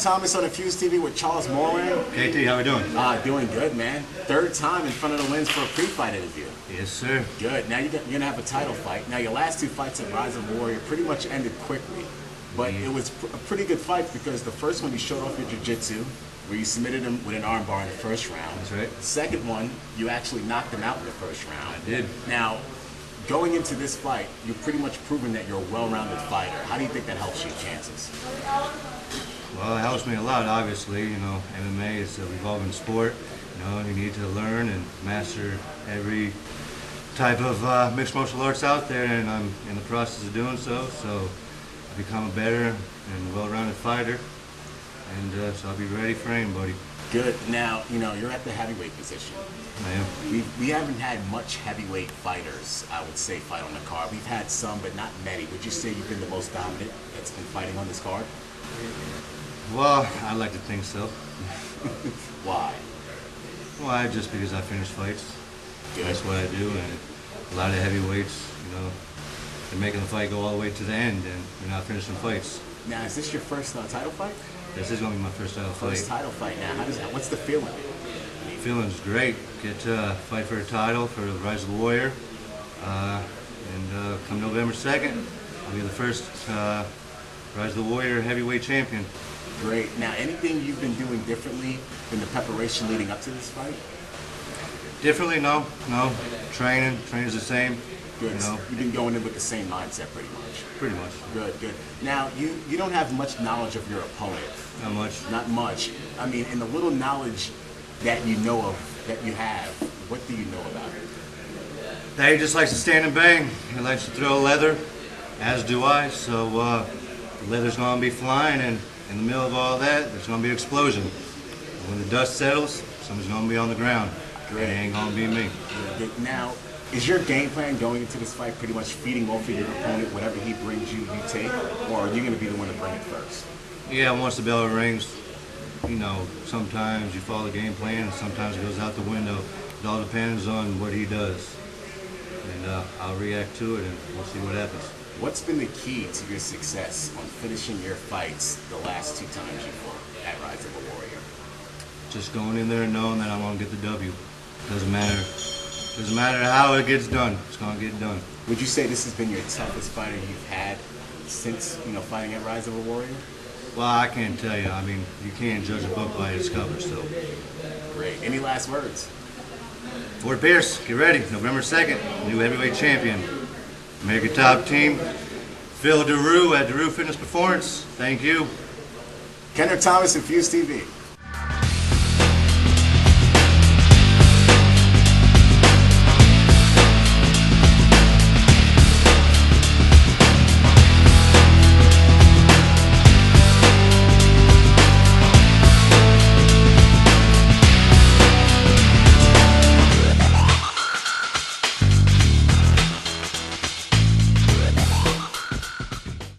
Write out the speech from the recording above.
Thomas on INFUSETV with Charles Moreland. KT, how we doing? Doing good, man. Third time in front of the lens for a pre-fight interview. Yes, sir. Good. Now you're going to have a title fight. Now your last two fights at Rise of the Warrior pretty much ended quickly. But it was a pretty good fight because the first one you showed off your jiu-jitsu, where you submitted him with an arm bar in the first round. That's right. The second one, you actually knocked him out in the first round. I did. Now, going into this fight, you've pretty much proven that you're a well-rounded fighter. How do you think that helps your chances? Well, it helps me a lot, obviously. You know, MMA is a revolving sport. You know, you need to learn and master every type of mixed martial arts out there, and I'm in the process of doing so. So I've become a better and well-rounded fighter, and so I'll be ready for anybody. Good. Now, you know, you're at the heavyweight position. I am. We haven't had much heavyweight fighters, I would say, fight on the card. We've had some, but not many. Would you say you've been the most dominant that's been fighting on this card? Well, I like to think so. Why? Why? Just because I finish fights. Good. That's what I do, and a lot of heavyweights, you know, they're making the fight go all the way to the end, and they're not finishing fights. Now, is this your first title fight? This is going to be my first title fight. First title fight. Now, what's the feeling? Feeling's great. Get to fight for a title for the Rise of the Warrior, and come November 2nd, I'll be the first Rise of the Warrior heavyweight champion. Great. Now, anything you've been doing differently in the preparation leading up to this fight? Differently? No. Training's the same. Good. You know, you've been going in with the same mindset pretty much. pretty much. Good. Now, you don't have much knowledge of your opponent. Not much. Not much. I mean, in the little knowledge that you know of, that you have, what do you know about it? He just likes to stand and bang. He likes to throw leather, as do I. So the leather's going to be flying, and in the middle of all that, there's going to be an explosion. When the dust settles, somebody's going to be on the ground. Great. It ain't going to be me. Good. Now, is your game plan going into this fight pretty much feeding off of your opponent, whatever he brings you, you take, or are you going to be the one to bring it first? Yeah, once the bell rings, you know, sometimes you follow the game plan, and sometimes it goes out the window. It all depends on what he does. And I'll react to it, and we'll see what happens. What's been the key to your success on finishing your fights the last two times you fought at Rise of the Warrior? Just going in there and knowing that I'm going to get the W. Doesn't matter how it gets done. It's going to get done. Would you say this has been your toughest fighter you've had since, you know, fighting at Rise of the Warrior? Well, I can't tell you. I mean, you can't judge a book by its cover, so. Great. Any last words? Fort Pierce, get ready. November 2nd, new heavyweight champion. American Top Team. Phil DeRue at DeRue Fitness Performance. Thank you. Kendrick Thomas, INFUSETV.